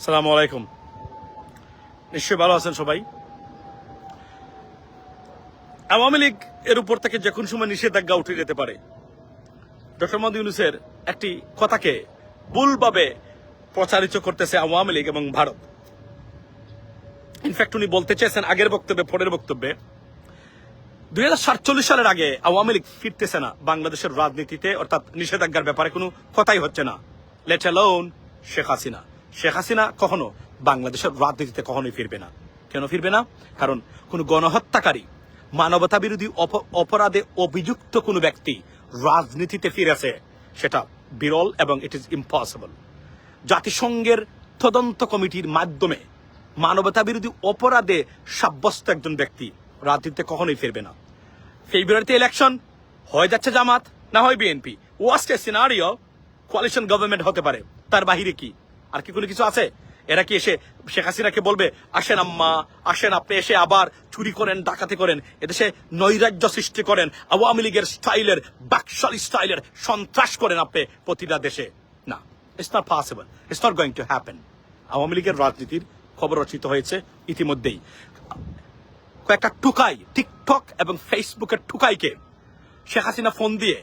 আসসালামু আলাইকুম। নিশ্চয়ই ভালো আছেন সবাই। আওয়ামী লীগ এর উপর থেকে যে কোন সময় নিষেধাজ্ঞা উঠে যেতে পারে। ডক্টর মোহাম্মদ ইউনূসের একটি কথাকে ভুলভাবে প্রচারিত করতেছে আওয়ামী লীগ এবং ভারত। ইনফ্যাক্ট উনি বলতে চেয়েছেন আগের বক্তব্যে, পরের বক্তব্যে 2047 সালের আগে আওয়ামী লীগ ফিরতেছে না বাংলাদেশের রাজনীতিতে, অর্থাৎ নিষেধাজ্ঞার ব্যাপারে কোনো কথাই হচ্ছে না। Let alone Sheikh Hasina. শেখ হাসিনা কখনো বাংলাদেশের রাজনীতিতে কখনোই ফিরবে না। কেন ফিরবে না? কারণ কোন গণহত্যাকারী, মানবতা বিরোধী অপরাধে অভিযুক্ত কোন ব্যক্তি রাজনীতিতে ফিরেছে সেটা বিরল এবং ইট ইজ ইম্পসিবল। জাতিসংঘের তদন্ত কমিটির মাধ্যমে মানবতা বিরোধী অপরাধে সাব্যস্ত একজন ব্যক্তি রাজনীতিতে কখনোই ফিরবে না। ফেব্রুয়ারিতে ইলেকশন হয়ে যাচ্ছে জামাত, না হয় BNP. Worst case scenario coalition government হতে পারে। তার বাহিরে কি আর কি কোনো কিছু আছে? এরা কি এসে শেখ হাসিনাকে বলবে আসেন আম্মা, আসেন আপনি এসে আবার চুরি করেন, ডাকাতি করেন, এদেশে নৈরাজ্য সৃষ্টি করেন, আওয়ামী লীগের স্টাইলের, বাকশালী স্টাইলের সন্ত্রাস করেন আপনি প্রতিটা দেশে? না, it's not possible, it's not going to happen. Awami লীগের রাজনীতির খবর রচিত হয়েছে ইতিমধ্যেই। কয়েকটা টুকাই, টিকটক এবং ফেসবুকের টুকাইকে শেখ হাসিনা ফোন দিয়ে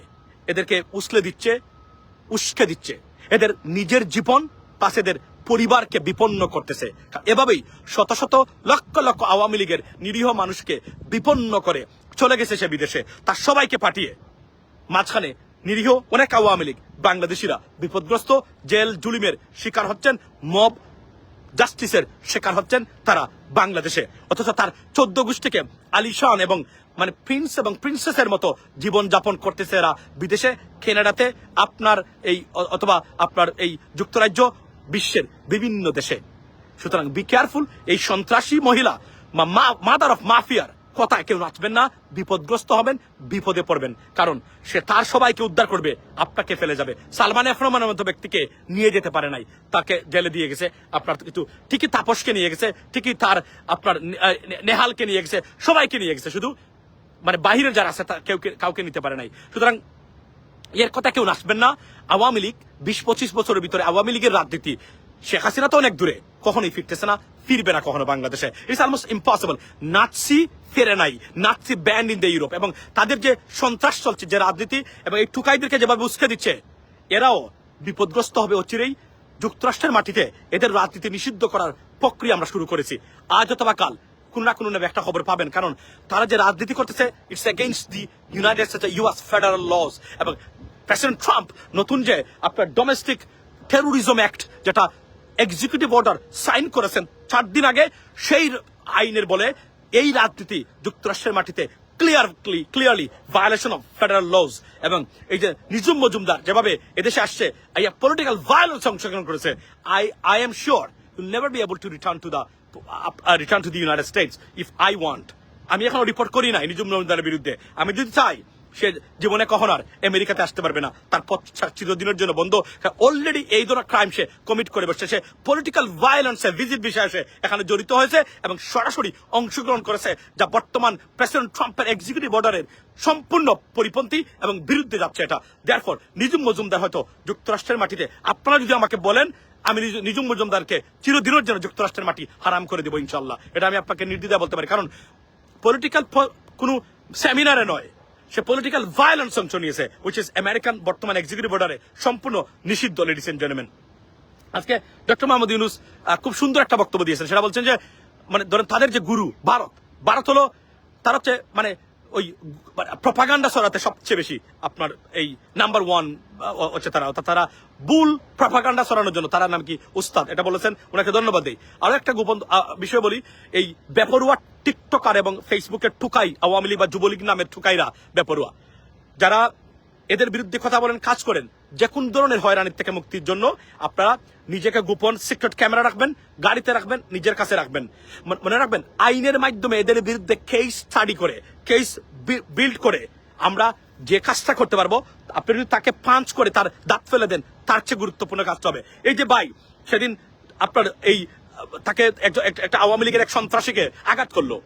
এদেরকে উস্কে দিচ্ছে। এদের নিজের জীবন প্লাস এদের পরিবারকে বিপন্ন করতেছে। এভাবেই শত শত লক্ষ লক্ষ আওয়ামী লীগের নিরীহ মানুষকে বিপন্ন করে চলে গেছে সে বিদেশে, তার সবাইকে পাঠিয়ে। মাঝখানে নিরীহ অনেক আওয়ামী লীগ বাংলাদেশিরা বিপদগ্রস্ত, জেল জুলিমের শিকার হচ্ছেন, মব জাস্টিসের শিকার হচ্ছেন তারা বাংলাদেশে। অথচ তার 14 গোষ্ঠীকে আলিশান এবং মানে প্রিন্স এবং প্রিন্সেসের মতো জীবন যাপন করতেছে এরা বিদেশে, কানাডাতে, আপনার এই অথবা আপনার এই যুক্তরাজ্য, বিশ্বের বিভিন্ন দেশে। সুতরাং বি কেয়ারফুল। এই সন্ত্রাসী মহিলা, মাদার অফ মাফিয়ার কথায় কেউ নাচবেন না। বিপদগ্রস্ত হবেন, বিপদে পড়বেন, কারণ সে তার সবাইকে উদ্ধার করবে, আপনাকে ফেলে যাবে। সালমান এফ রহমানের মতো ব্যক্তিকে নিয়ে যেতে পারে নাই, তাকে জেলে দিয়ে গেছে। আপনার কিন্তু ঠিকই তাপসকে নিয়ে গেছে, ঠিকই তার আপনার নেহালকে নিয়ে গেছে, সবাইকে নিয়ে গেছে, শুধু মানে বাহিরের যারা আছে কাউকে নিতে পারে নাই। সুতরাং এর কথা কেউ নাচবেন না। আওয়ামী লীগ 20-25 বছরের ভিতরে আওয়ামী লীগের রাজনীতি, শেখ হাসিনা তো অনেক দূরে, কখনোই ফিরতেছে না, ফিরবে না কখনো বাংলাদেশে। It's almost impossible. নাৎসি ফেরে নাই, Nazi band in the Europe. এবং তাদের যে সন্ত্রাস চলছে, যে রাজনীতি এবং এই টুকাইদেরকে যেভাবে উস্কে দিচ্ছে, এরাও বিপদগ্রস্ত হবে অচিরেই। যুক্তরাষ্ট্রের মাটিতে এদের রাজনীতি নিষিদ্ধ করার প্রক্রিয়া আমরা শুরু করেছি। আজ অথবা কাল কোন না কোন একটা খবর পাবেন, কারণ তারা যে রাজনীতি করতেছে it's against the United States US federal laws. এবং প্রেসিডেন্ট ট্রাম্প নতুন যে আপনার ডোমেস্টিক টেরোরিজম অ্যাক্ট, যেটা এক্সিকিউটিভ অর্ডার সাইন করেছেন 4 দিন আগে, সেই আইনের বলে এই রাজনীতি যুক্তরাষ্ট্রের মাটিতে clearly violation of federal laws. এবং এই যে নিজুম মজুমদার যেভাবে এদেশে আসছে, এই পলিটিক্যাল ভায়োলেন্স অংশগ্রহণ করেছে, I am sure will never be able to return to the United states if I want. আমি এখনো রিপোর্ট করি নাই নিজুম মজুমদারের বিরুদ্ধে। আমি যদি চাই, সে জীবনে কখন আর আমেরিকাতে আসতে পারবে না, তার পথ চিরদিনের জন্য বন্ধ। অলরেডি এই ধরনের ক্রাইম সে কমিট করে বসছে। সে পলিটিক্যাল ভায়োলেন্সে ভিজিট বিষয়ে সে এখানে জড়িত হয়েছে এবং সরাসরি অংশগ্রহণ করেছে, যা বর্তমান প্রেসিডেন্ট ট্রাম্পের এক্সিকিউটিভ অর্ডারের সম্পূর্ণ পরিপন্থী এবং বিরুদ্ধে যাচ্ছে এটা। দেয়ারফর নিজুম মজুমদার হয়তো যুক্তরাষ্ট্রের মাটিতে, আপনারা যদি আমাকে বলেন, আমি নিজুম মজুমদারকে চিরদিনের জন্য যুক্তরাষ্ট্রের মাটি হারাম করে দেবো ইনশাল্লাহ। এটা আমি আপনাকে নির্দ্বিধায় বলতে পারি, কারণ পলিটিক্যাল কোনো সেমিনারে নয়, সে পলিটিক্যাল ভায়োলেন্স অংশ নিয়েছে, উইচ ইজ আমেরিকান বর্তমান এক্সিকিউটিভ অর্ডারে সম্পূর্ণ নিষিদ্ধ। লেডিস এন্ড জেন্টলম্যান, আজকে ডক্টর মোহাম্মদ ইউনূস খুব সুন্দর একটা বক্তব্য দিয়েছেন। সেটা বলছেন যে মানে ধরেন তাদের যে গুরু ভারত হলো, তার হচ্ছে মানে ওই প্রপাগান্ডা ছড়াতে সবচেয়ে বেশি আপনার এই নাম্বার 1 হচ্ছে তারা, অর্থাৎ তারা ভুল প্রপাগান্ডা ছড়ানোর জন্য তারা নাম কি উস্তাদ, এটা বলেছেন, ওনাকে ধন্যবাদ দেই। আরো একটা গোপন বিষয় বলি, এই বেপরুয়া টিকটকার এবং ফেসবুকের ঠুকাই আওয়ামী লীগ বা যুবলীগ নামের ঠুকাইরা বেপরুয়া, যারা এদের বিরুদ্ধে কথা বলেন, কাজ করেন, যে কোন ধরনের হয়রানির থেকে মুক্তির জন্য আপনারা নিজেকে গোপন সিক্রেট ক্যামেরা রাখবেন, গাড়িতে রাখবেন, নিজের কাছে রাখবেন। মনে রাখবেন, আইনের মাধ্যমে এদের বিরুদ্ধে কেস স্টাডি করে, কেস বিল্ড করে আমরা যে কাজটা করতে পারবো, আপনি যদি তাকে পাঞ্চ করে তার দাঁত ফেলে দেন, তার চেয়ে গুরুত্বপূর্ণ কাজটা হবে। এই যে ভাই সেদিন আপনার এই তাকে একটা আওয়ামী লীগের এক সন্ত্রাসীকে আঘাত করলো,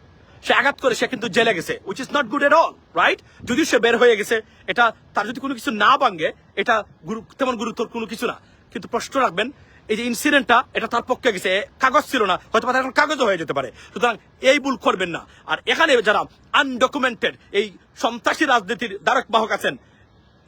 সে আঘাত করে সে কিন্তু জেলে গেছে, which is not good at all, right? যদিও সে বের হয়ে গেছে, এটা তার যদি কোনো কিছু না ভাঙে, এটা তেমন গুরুত্বর কোনো কিছু না। কিন্তু প্রশ্ন রাখবেন, এই যে ইনসিডেন্টটা এটা তার পক্ষে গেছে, কাগজ ছিল না, হয়তো তার এখন কাগজও হয়ে যেতে পারে। সুতরাং এই ভুল করবেন না। আর এখানে যারা আনডকুমেন্টেড এই সন্ত্রাসী রাজনীতির দ্বারক বাহক আছেন,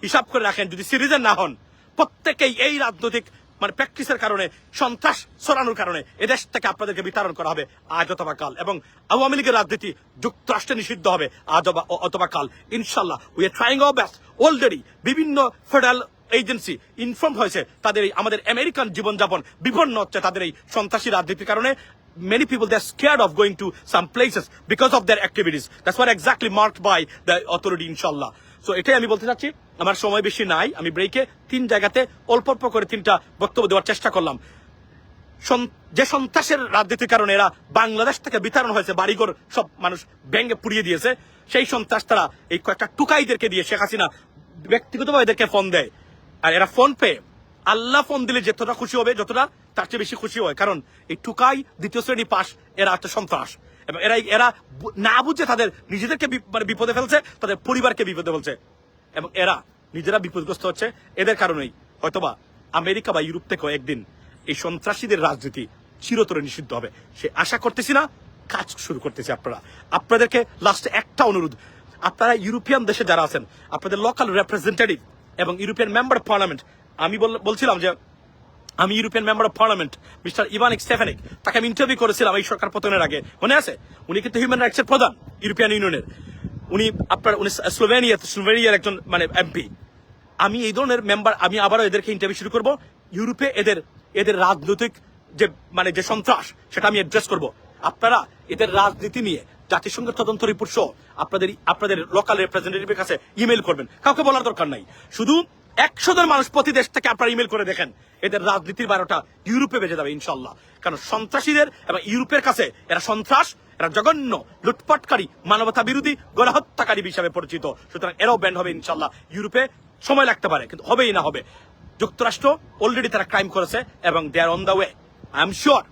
হিসাব করে রাখেন, যদি সিটিজেন না হন, প্রত্যেকেই এই রাজনৈতিক মানে প্র্যাকটিসের কারণে, সন্ত্রাস ছড়ানোর কারণে এদেশ থেকে আপনাদেরকে বিতরণ করা হবে আজ অথবা কাল। এবং আওয়ামী লীগের রাজনীতি যুক্তরাষ্ট্রে নিষিদ্ধ হবে আজ অথবা কাল ইনশাল্লাহ। We are trying our best. Already বিভিন্ন ফেডারেল এজেন্সি ইনফর্ম হয়েছে তাদের আমাদের আমেরিকান জীবনযাপন বিপন্ন হচ্ছে তাদের এই সন্ত্রাসী রাজনীতির কারণে। Many people, they're scared of going to some places because of their activities. That's what exactly marked by the authority, inshallah. So এটাই আমি বলতে চাচ্ছি। আমার সময় বেশি নাই, আমি ব্রেকে 3 জায়গাতে অল্প অল্প করে 3টা বক্তব্য দেওয়ার চেষ্টা করলাম। যে সন্ত্রাসের রাজনীতির কারণে এরা বাংলাদেশ থেকে বিতরণ হয়েছে, বাড়িঘর সব মানুষ ভেঙে পুড়িয়ে দিয়েছে, সেই সন্ত্রাস তারা এই কয়েকটা টুকাইদেরকে দিয়ে শেখ হাসিনা ব্যক্তিগতভাবে এদেরকে ফোন দেয়। আর এরা ফোন পেয়ে আল্লাহ ফোন দিলে যতটা খুশি হবে, যতটা তার চেয়ে বেশি খুশি হয়। কারণ এই টুকাই 2য় শ্রেণী পাস, এরা একটা সন্ত্রাস। এবং এরা না বুঝে তাদের নিজেদেরকে মানে বিপদে ফেলছে, তাদের পরিবারকে বিপদে ফেলছে, এবং এরা নিজেরা বিপদগ্রস্ত হচ্ছে। এদের কারণেই হয়তোবা আমেরিকা বা ইউরোপ থেকেও একদিন এই সন্ত্রাসীদের রাজনীতি চিরতরে নিষিদ্ধ হবে সে আশা করতেছি না, কাজ শুরু করতেছি। আপনাদেরকে লাস্টে একটা অনুরোধ, আপনারা ইউরোপিয়ান দেশে যারা আছেন, আপনাদের লোকাল রিপ্রেজেন্টেটিভ এবং ইউরোপিয়ান মেম্বার অফ পার্লামেন্ট, আমি বলছিলাম যে আমি European member of parliament mister Ivanic Stefanic, তাকে আমি ইন্টারভিউ করেছিলাম এই সরকার পতনের আগে, মনে আছে? উনি কিন্তু হিউম্যান রাইটসের প্রধান ইউরোপিয়ান ইউনিয়নের। উনি স্লোভেনিয়ার একজন মানে এমপি। আমি এই ধরনের মেম্বার, আমি আবারও এদেরকে ইন্টারভিউ শুরু করবো। ইউরোপে এদের রাজনৈতিক যে মানে যে সন্ত্রাস, সেটা আমি অ্যাড্রেস করব। আপনারা এদের রাজনীতি নিয়ে জাতিসংঘের তদন্ত রিপোর্ট সহ আপনাদের লোকাল রিপ্রেজেন্টেটিভের কাছে ইমেল করবেন। কাউকে বলার দরকার নাই, শুধু 100 জন মানুষ প্রতি দেশ থেকে আপনারা ইমেল করে দেখেন, এদের রাজনীতির 12টা ইউরোপে বেজে যাবে ইনশাল্লাহ। কারণ সন্ত্রাসীদের এবং ইউরোপের কাছে এরা সন্ত্রাস, এরা জঘন্য লুটপাটকারী, মানবতা বিরোধী, গণহত্যাকারী হিসাবে পরিচিত। সুতরাং এরাও ব্যান্ড হবে ইনশাল্লাহ। ইউরোপে সময় লাগতে পারে, কিন্তু হবেই না হবে। যুক্তরাষ্ট্র অলরেডি তারা ক্রাইম করেছে এবং they are on the way. I am sure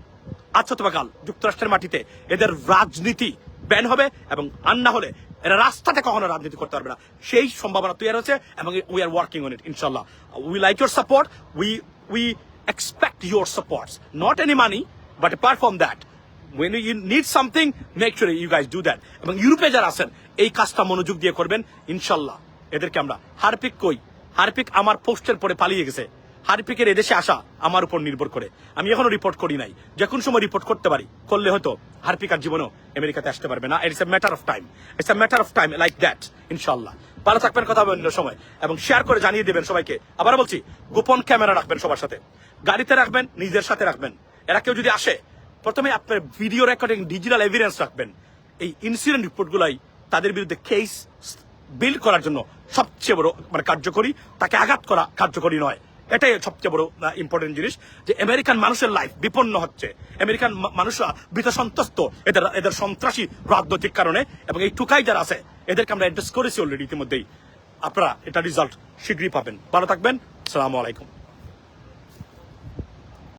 আজ অথবা কাল যুক্তরাষ্ট্রের মাটিতে এদের রাজনীতি ব্যান হবে, এবং আর না হলে এরা রাস্তাতে কখনো রাজনীতি করতে পারবে না, সেই সম্ভাবনা তৈরি হচ্ছে। এবং we are working on it ইনশাল্লাহ। We like your support, we expect your support, not any money but apart from that, when you need something, make sure you guys do that. এবং ইউরোপে যারা আছেন এই কাজটা মনোযোগ দিয়ে করবেন ইনশাল্লাহ। এদেরকে আমরা হারপিক আমার পোস্টের পরে পালিয়ে গেছে। হারপিকের এদেশে আসা আমার উপর নির্ভর করে, আমি এখনো রিপোর্ট করি নাই। যে কোন সময় রিপোর্ট করতে পারি, করলে হয়তো হারপিক আর জীবনও আমেরিকাতে আসতে পারবে না। It's a matter of time, like that ইনশাল্লাহ। ভালো থাকবেন, কথা হবে অন্য সময়, এবং শেয়ার করে জানিয়ে দেবেন সবাইকে। আবার বলছি, গোপন ক্যামেরা রাখবেন সবার সাথে, গাড়িতে রাখবেন, নিজের সাথে রাখবেন। এরা কেউ যদি আসে, প্রথমে আপনার ভিডিও রেকর্ডিং, ডিজিটাল এভিডেন্স রাখবেন। এই ইনসিডেন্ট রিপোর্টগুলাই তাদের বিরুদ্ধে কেস বিল্ড করার জন্য সবচেয়ে বড় মানে কার্যকরী, তাকে আঘাত করা কার্যকরী নয়। এটাই সবচেয়ে বড় ইম্পর্টেন্ট জিনিস, যে আমেরিকান মানুষের লাইফ বিপন্ন হচ্ছে, আমেরিকান মানুষরা ভীত সন্ত্রস্ত এদের সন্ত্রাসী রাজনৈতিক কারণে। এবং এই টুকাই যারা আছে এদেরকে আমরা অ্যাড্রেস করেছি অলরেডি ইতিমধ্যেই। আপনারা এটা রেজাল্ট শীঘ্রই পাবেন। ভালো থাকবেন, আসসালামু আলাইকুম।